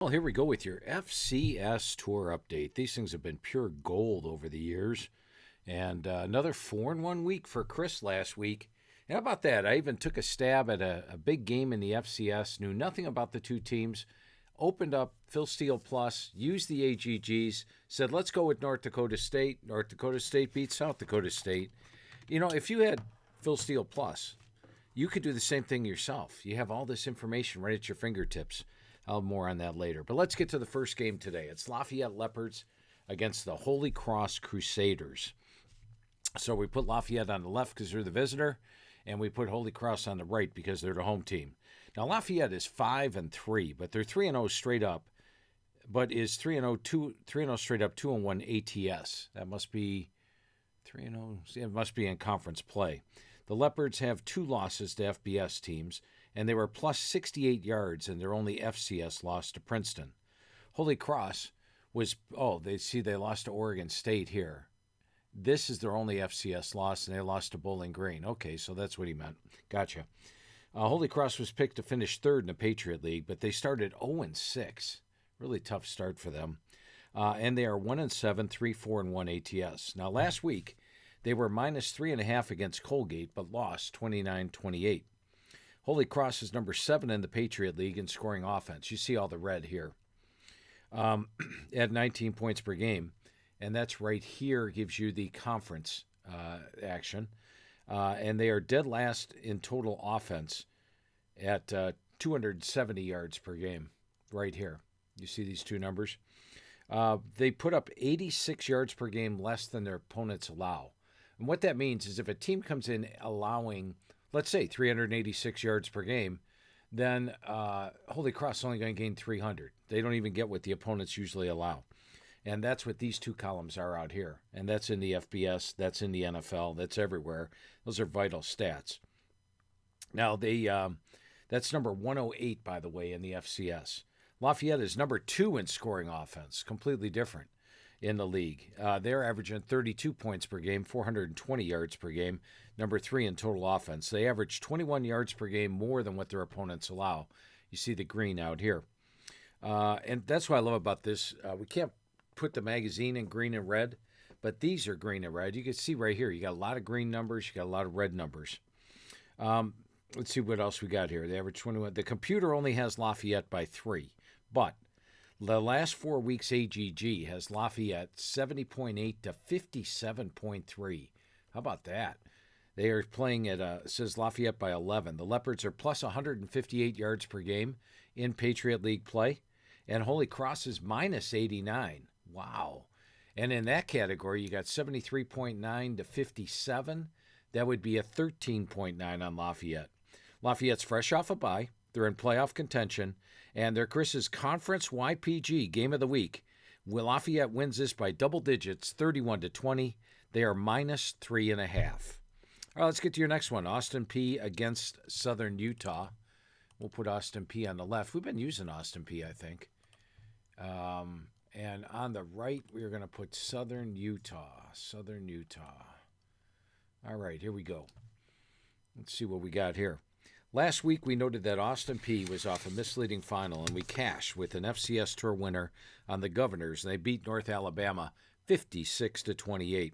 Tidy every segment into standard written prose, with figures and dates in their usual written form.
Well, here we go with your FCS tour update. These things have been pure gold over the years. And another 4-1 week for Chris last week. And how about that? I even took a stab at a big game in the FCS, knew nothing about the two teams, opened up Phil Steele Plus, used the AGGs, said, let's go with North Dakota State. North Dakota State beat South Dakota State. You know, if you had Phil Steele Plus, you could do the same thing yourself. You have all this information right at your fingertips. I'll have more on that later. But let's get to the first game today. It's Lafayette Leopards against the Holy Cross Crusaders. So we put Lafayette on the left because they're the visitor, and we put Holy Cross on the right because they're the home team. Now Lafayette is 5-3, but they're 3-0 straight up. But is 3-0 straight up, 2-1 ATS. That must be 3-0. It must be in conference play. The Leopards have 2 losses to FBS teams, and they were plus 68 yards in their only FCS loss to Princeton. Holy Cross was, they lost to Oregon State here. This is their only FCS loss, and they lost to Bowling Green. Okay, so that's what he meant. Gotcha. Holy Cross was picked to finish third in the Patriot League, but they started 0-6. Really tough start for them. And they are 1-7, 3-4-1 ATS. Now, last week, they were minus 3.5 against Colgate, but lost 29-28. Holy Cross is number 7 in the Patriot League in scoring offense. You see all the red here. At 19 points per game. And that's right here, gives you the conference action. And they are dead last in total offense at 270 yards per game. Right here. You see these two numbers? They put up 86 yards per game less than their opponents allow. And what that means is if a team comes in allowing, let's say, 386 yards per game, then Holy Cross is only going to gain 300. They don't even get what the opponents usually allow. And that's what these two columns are out here. And that's in the FBS, that's in the NFL, that's everywhere. Those are vital stats. Now, that's number 108, by the way, in the FCS. Lafayette is number 2 in scoring offense, completely different in the league. They're averaging 32 points per game, 420 yards per game, number 3 in total offense. They average 21 yards per game more than what their opponents allow. You see the green out here. And that's what I love about this. We can't put the magazine in green and red, but these are green and red. You can see right here, you got a lot of green numbers, you got a lot of red numbers. Let's see what else we got here. They average 21. The computer only has Lafayette by 3, but the last 4 weeks AGG has Lafayette 70.8 to 57.3. How about that? They are playing at, it says Lafayette by 11. The Leopards are plus 158 yards per game in Patriot League play, and Holy Cross is minus 89. Wow. And in that category, you got 73.9 to 57. That would be a 13.9 on Lafayette. Lafayette's fresh off a bye. They're in playoff contention. And they're Chris's Conference YPG Game of the Week. Lafayette wins this by double digits, 31-20. They are minus 3.5. All right, let's get to your next one. Austin Peay against Southern Utah. We'll put Austin Peay on the left. We've been using Austin Peay, I think. And on the right, we're going to put Southern Utah. Southern Utah. All right, here we go. Let's see what we got here. Last week, we noted that Austin Peay was off a misleading final, and we cashed with an FCS Tour winner on the Governors, and they beat North Alabama 56-28.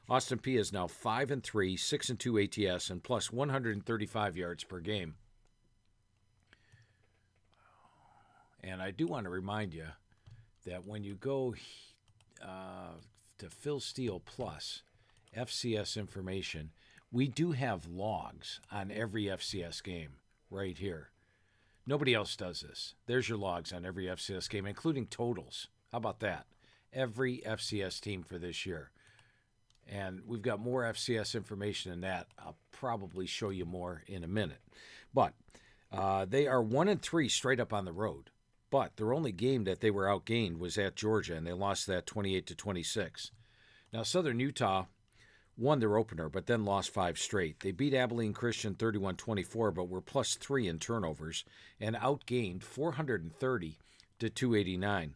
Austin Peay is now 5-3, 6-2 ATS, and plus 135 yards per game. And I do want to remind you that when you go to Phil Steele Plus, FCS information, we do have logs on every FCS game right here. Nobody else does this. There's your logs on every FCS game, including totals. How about that? Every FCS team for this year. And we've got more FCS information than that. I'll probably show you more in a minute. But they are 1-3 straight up on the road. But their only game that they were outgained was at Georgia, and they lost that 28-26. Now, Southern Utah won their opener, but then lost 5 straight. They beat Abilene Christian 31-24, but were plus 3 in turnovers, and outgained 430-289.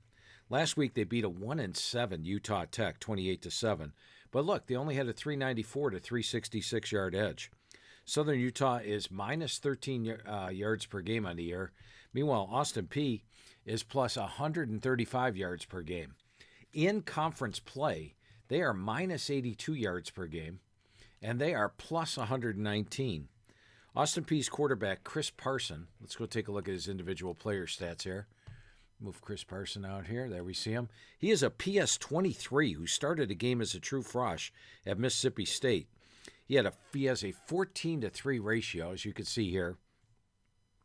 Last week, they beat a 1-7 Utah Tech 28-7. But look, they only had a 394 to 366 yard edge. Southern Utah is minus 13 yards per game on the year. Meanwhile, Austin Peay is plus 135 yards per game. In conference play, they are minus 82 yards per game, and they are plus 119. Austin Peay's quarterback, Chris Parson, let's go take a look at his individual player stats here. Move Chris Parson out here. There we see him. He is a PS23 who started a game as a true frosh at Mississippi State. He has a 14-3 ratio, as you can see here,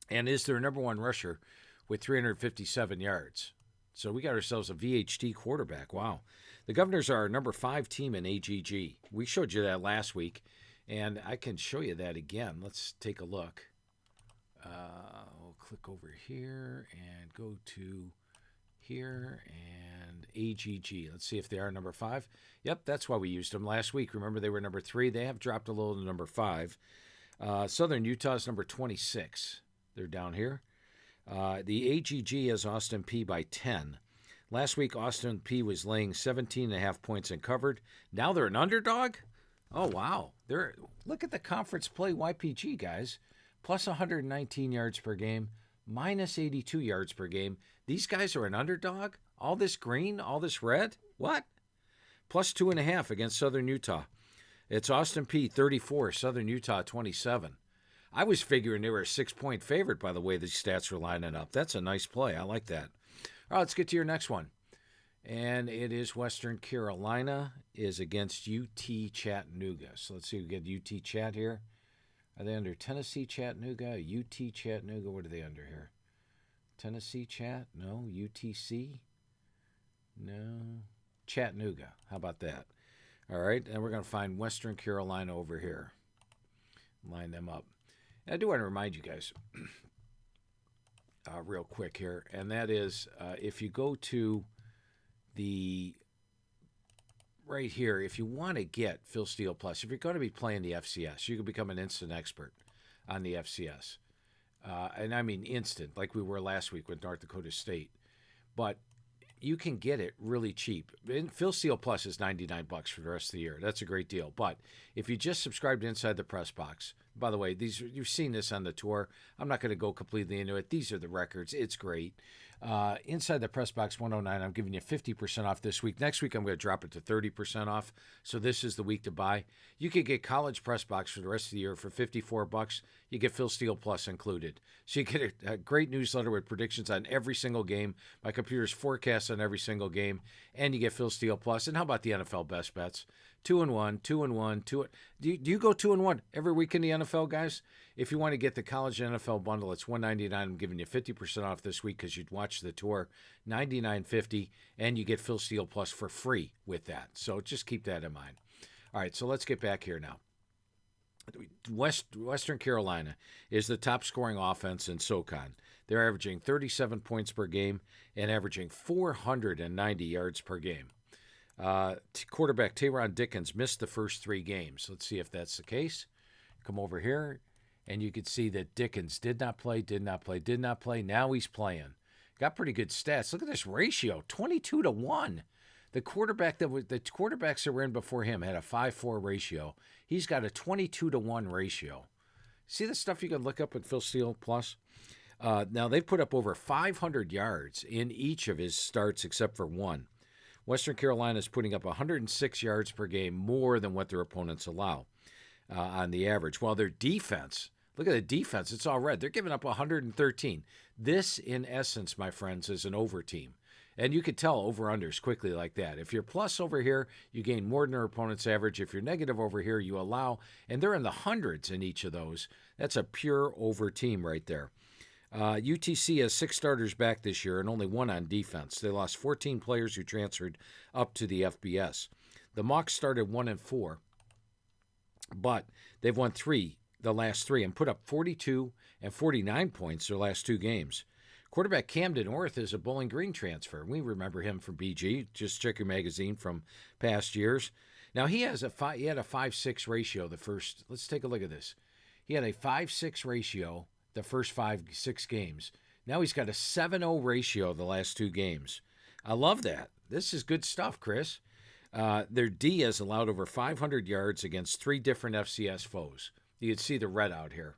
and is their number one rusher with 357 yards. So we got ourselves a VHT quarterback. Wow. The Governors are our number 5 team in AGG. We showed you that last week, and I can show you that again. Let's take a look. We'll click over here and go to here and AGG. Let's see if they are number 5. Yep, that's why we used them last week. Remember, they were number 3. They have dropped a little to number 5. Southern Utah is number 26. They're down here. The AGG has Austin Peay by 10. Last week, Austin Peay was laying 17.5 points and covered. Now they're an underdog? Oh, wow. Look at the conference play YPG, guys. Plus 119 yards per game, minus 82 yards per game. These guys are an underdog? All this green, all this red? What? Plus 2.5 against Southern Utah. It's Austin Peay 34, Southern Utah 27. I was figuring they were a 6-point favorite by the way these stats were lining up. That's a nice play. I like that. All right, let's get to your next one. And it is Western Carolina is against UT Chattanooga. So let's see if we get UT Chat here. Are they under Tennessee Chattanooga? UT Chattanooga, what are they under here? Tennessee Chat? No. UTC? No. Chattanooga. How about that? All right, and we're going to find Western Carolina over here. Line them up. And I do want to remind you guys real quick here, and that is if you go to the right here, if you want to get Phil Steele Plus, if you're going to be playing the FCS, you can become an instant expert on the FCS. And I mean instant, like we were last week with North Dakota State. But you can get it really cheap. And Phil Steele Plus is $99 for the rest of the year. That's a great deal. But if you just subscribe to Inside the Press Box, by the way, you've seen this on the tour. I'm not going to go completely into it. These are the records. It's great. Inside the Press Box 109, I'm giving you 50% off this week. Next week, I'm going to drop it to 30% off. So this is the week to buy. You could get College Press Box for the rest of the year for $54. You get Phil Steele Plus included. So you get a great newsletter with predictions on every single game. My computer's forecasts on every single game. And you get Phil Steele Plus. And how about the NFL Best Bets? 2-1, 2-1, 2. Do you go 2-1 every week in the NFL, guys? If you want to get the college NFL bundle, it's $199. I'm giving you 50% off this week because you'd watch the tour. $99.50, and you get Phil Steele Plus for free with that. So just keep that in mind. All right, so let's get back here now. Western Carolina is the top scoring offense in SoCon. They're averaging 37 points per game and averaging 490 yards per game. Quarterback Tayron Dickens missed the first 3 games. Let's see if that's the case. Come over here, and you can see that Dickens did not play. Now he's playing. Got pretty good stats. Look at this ratio, 22-1. The quarterbacks that were in before him had a 5-4 ratio. He's got a 22-1 ratio. See the stuff you can look up at Phil Steele Plus? Now, they've put up over 500 yards in each of his starts except for one. Western Carolina is putting up 106 yards per game, more than what their opponents allow on the average. While their defense, look at the defense, it's all red. They're giving up 113. This, in essence, my friends, is an over team. And you could tell over-unders quickly like that. If you're plus over here, you gain more than their opponent's average. If you're negative over here, you allow. And they're in the hundreds in each of those. That's a pure over team right there. UTC has 6 starters back this year and only 1 on defense. They lost 14 players who transferred up to the FBS. The Mocs started 1-4, but they've won the last 3, and put up 42 and 49 points their last 2 games. Quarterback Camden Orth is a Bowling Green transfer. We remember him from BG. Just check your magazine from past years. Now he had a 5-6 ratio the first. Let's take a look at this. He had a 5-6 ratio the first 5-6 games. Now he's got a 7-0 ratio the last 2 games. I love that. This is good stuff, Chris. Their D has allowed over 500 yards against 3 different FCS foes. You can see the red out here.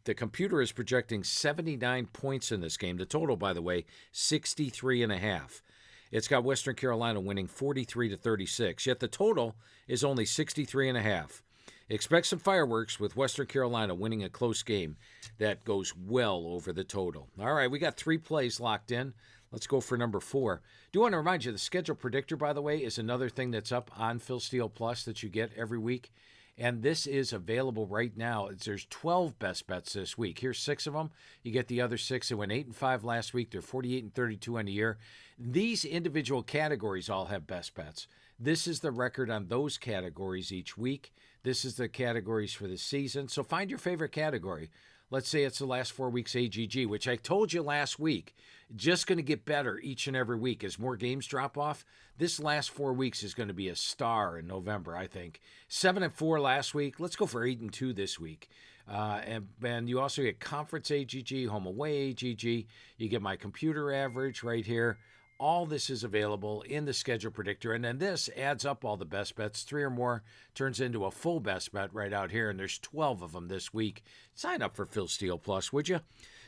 The computer is projecting 79 points in this game. The total, by the way, 63.5. It's got Western Carolina winning 43-36, yet the total is only 63.5. Expect some fireworks with Western Carolina winning a close game that goes well over the total. All right, we got 3 plays locked in. Let's go for number 4. Do want to remind you, the schedule predictor, by the way, is another thing that's up on Phil Steele Plus that you get every week. And this is available right now. There's 12 best bets this week. Here's 6 of them. You get the other 6. They went 8-5 last week. They're 48-32 on the year. These individual categories all have best bets. This is the record on those categories each week. This is the categories for the season. So find your favorite category. Let's say it's the last 4 weeks AGG, which I told you last week, just going to get better each and every week as more games drop off. This last 4 weeks is going to be a star in November, I think. 7-4 last week. Let's go for 8-2 this week. And you also get conference AGG, home away AGG. You get my computer average right here. All this is available in the schedule predictor. And then this adds up all the best bets. 3 or more turns into a full best bet right out here. And there's 12 of them this week. Sign up for Phil Steele Plus, would you?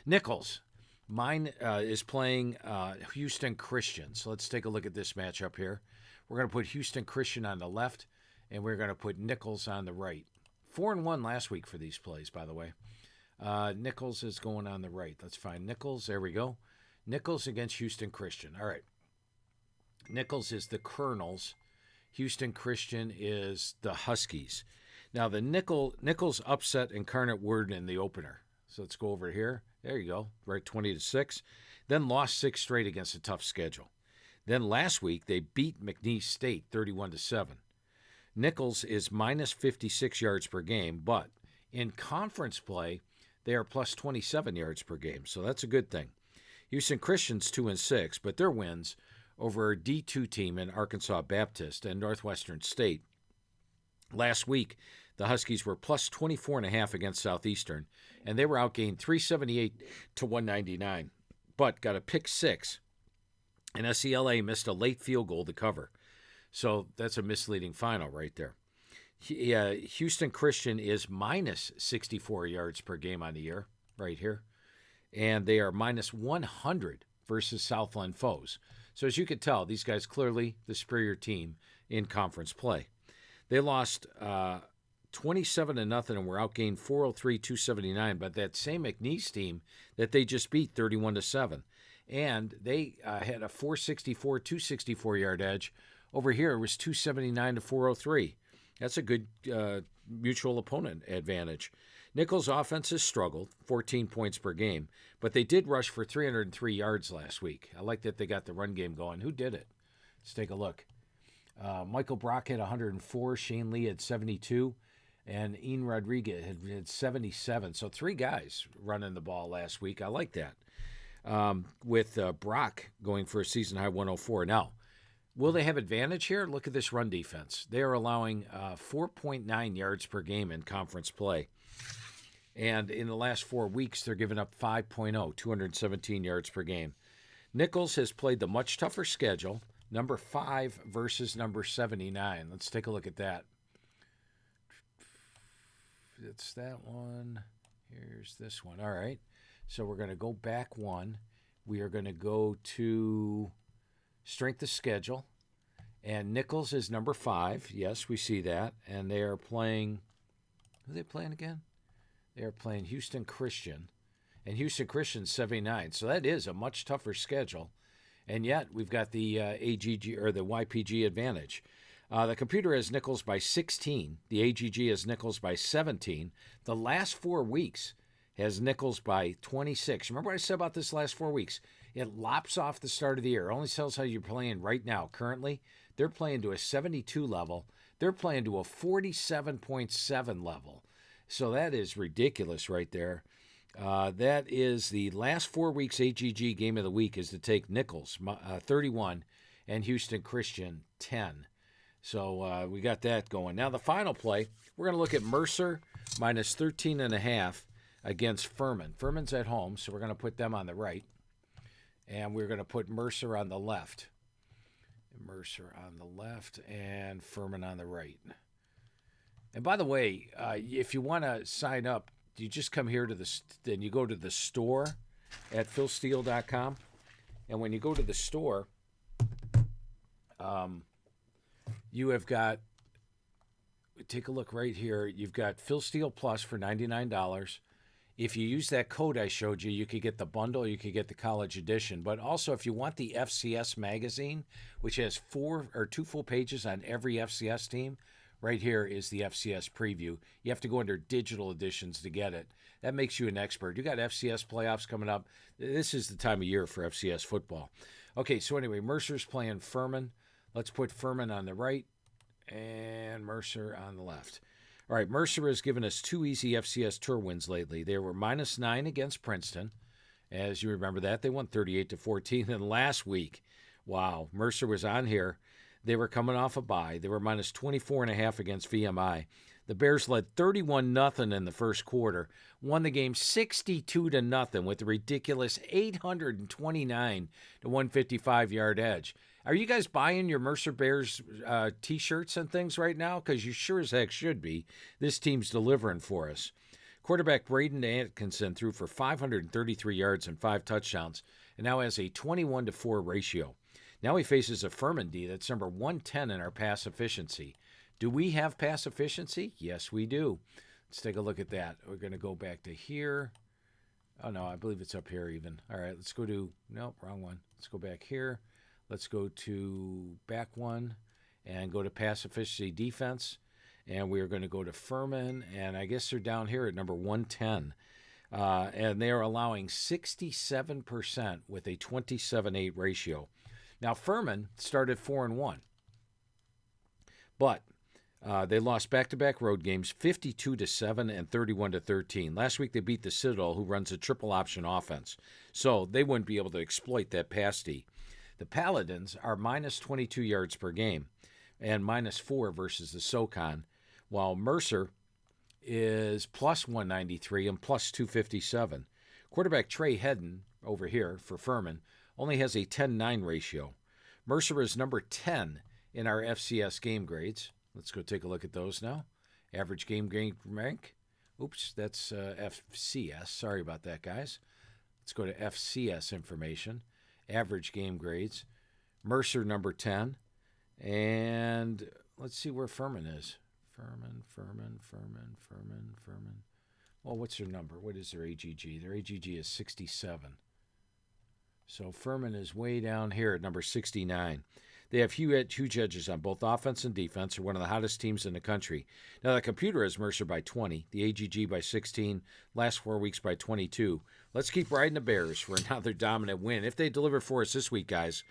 Nichols. Mine is playing Houston Christian. So let's take a look at this matchup here. We're going to put Houston Christian on the left, and we're going to put Nichols on the right. 4-1 last week for these plays, by the way. Nichols is going on the right. Let's find Nichols. There we go. Nichols against Houston Christian. All right. Nichols is the Colonels. Houston Christian is the Huskies. Now, the Nichols upset Incarnate Word in the opener. So let's go over here. There you go. Right, 20-6. Then lost 6 straight against a tough schedule. Then last week, they beat McNeese State 31-7. Nichols is minus 56 yards per game, but in conference play, they are plus 27 yards per game. So that's a good thing. Houston Christian's 2-6, but their wins over a D2 team in Arkansas Baptist and Northwestern State. Last week, the Huskies were plus 24.5 against Southeastern, and they were outgained 378-199, but got a pick 6, and SCLA missed a late field goal to cover. So that's a misleading final right there. Houston Christian is minus 64 yards per game on the year right here. And they are minus 100 versus Southland foes. So as you can tell, these guys clearly the superior team in conference play. They lost 27-0 and were outgained 403-279 by that same McNeese team that they just beat 31-7. And they had a 464-264 yard edge. Over here it was 279-403. That's a good mutual opponent advantage. Nichols' offense has struggled, 14 points per game, but they did rush for 303 yards last week. I like that they got the run game going. Who did it? Let's take a look. Michael Brock had 104, Shane Lee had 72, and Ian Rodriguez had 77. So 3 guys running the ball last week. I like that. With Brock going for a season-high 104. Now, will they have advantage here? Look at this run defense. They are allowing 4.9 yards per game in conference play. And in the last 4 weeks, they're giving up 5.0, 217 yards per game. Nichols has played the much tougher schedule, number 5 versus number 79. Let's take a look at that. It's that one. Here's this one. All right. So we're going to go back one. We are going to go to strength of schedule. And Nichols is number 5. Yes, we see that. And they are playing, who are they playing again? They are playing Houston Christian. And Houston Christian's 79. So that is a much tougher schedule. And yet we've got the AGG or the YPG advantage. The computer has Nichols by 16. The AGG has Nichols by 17. The last 4 weeks has Nichols by 26. Remember what I said about this last 4 weeks? It lops off the start of the year. It only tells how you're playing right now. Currently, they're playing to a 72 level. They're playing to a 47.7 level. So that is ridiculous right there. That is the last 4 weeks AGG game of the week is to take Nichols, 31, and Houston Christian, 10. So we got that going. Now the final play, we're going to look at Mercer minus 13.5 against Furman. Furman's at home, so we're going to put them on the right. And we're going to put Mercer on the left. Mercer on the left and Furman on the right. And by the way, if you want to sign up you just come here to then you go to the store at philsteele.com. And when you go to the store, you have got, take a look right here. You've got Phil Steele Plus for $99. If you use that code I showed you, you could get the bundle, you could get the college edition. But also, if you want the FCS magazine, which has 2 full pages on every FCS team, right here is the FCS preview. You have to go under digital editions to get it. That makes you an expert. You got FCS playoffs coming up. This is the time of year for FCS football. Okay, so anyway, Mercer's playing Furman. Let's put Furman on the right and Mercer on the left. All right, Mercer has given us 2 easy FCS tour wins lately. They were -9 against Princeton. As you remember that, they won 38-14. And last week, wow, Mercer was on here. They were coming off a bye. They were -24.5 against VMI. The Bears led 31-0 in the first quarter, won the game 62-0 with a ridiculous 829 to 155-yard edge. Are you guys buying your Mercer Bears T-shirts and things right now? Because you sure as heck should be. This team's delivering for us. Quarterback Braden Atkinson threw for 533 yards and 5 touchdowns, and now has a 21-4 ratio. Now he faces a Furman D that's number 110 in our pass efficiency. Do we have pass efficiency? Yes, we do. Let's take a look at that. We're going to go back to here. Oh, no, I believe it's up here even. All right, let's go to, nope, wrong one. Let's go back here. Let's go to back one and go to pass efficiency defense. And we're going to go to Furman, and I guess they're down here at number 110. And they are allowing 67% with a 27-8 ratio. Now, Furman started 4-1, but they lost back-to-back road games, 52-7 and 31-13. Last week they beat the Citadel, who runs a triple option offense, so they wouldn't be able to exploit that pass D. The Paladins are -22 yards per game and -4 versus the SoCon, while Mercer is +193 and +257. Quarterback Trey Hedden over here for Furman only has a 10-9 ratio. Mercer is number 10 in our FCS game grades. Let's go take a look at those now. Average game grade rank. Oops, that's FCS. Sorry about that, guys. Let's go to FCS information. Average game grades. Mercer number 10. And let's see where Furman is. Furman. Well, what's their number? What is their AGG? Their AGG is 67. So Furman is way down here at number 69. They have huge edges on both offense and defense. They're one of the hottest teams in the country. Now, the computer has Mercer by 20, the AGG by 16, last 4 weeks by 22. Let's keep riding the Bears for another dominant win. If they deliver for us this week, guys,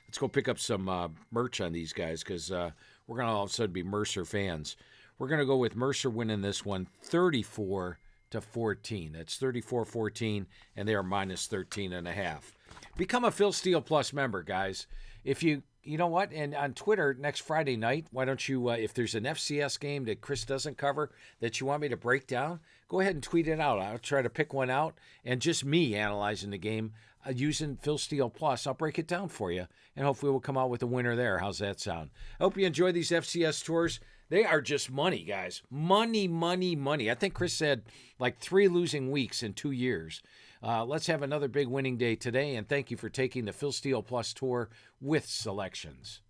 let's go pick up some merch on these guys because we're going to all of a sudden be Mercer fans. We're going to go with Mercer winning this one 34-14. That's 34-14, and they are -13.5. Become a Phil Steele Plus member, guys. If you know what, and on Twitter next Friday night, why don't you, if there's an FCS game that Chris doesn't cover that you want me to break down, go ahead and tweet it out. I'll try to pick one out, and just me analyzing the game using Phil Steele Plus, I'll break it down for you, and hopefully we'll come out with a winner there. How's that sound? I hope you enjoy these FCS tours. They are just money, guys. Money. I think Chris said like 3 losing weeks in 2 years. Let's have another big winning day today, and thank you for taking the Phil Steele Plus tour with selections.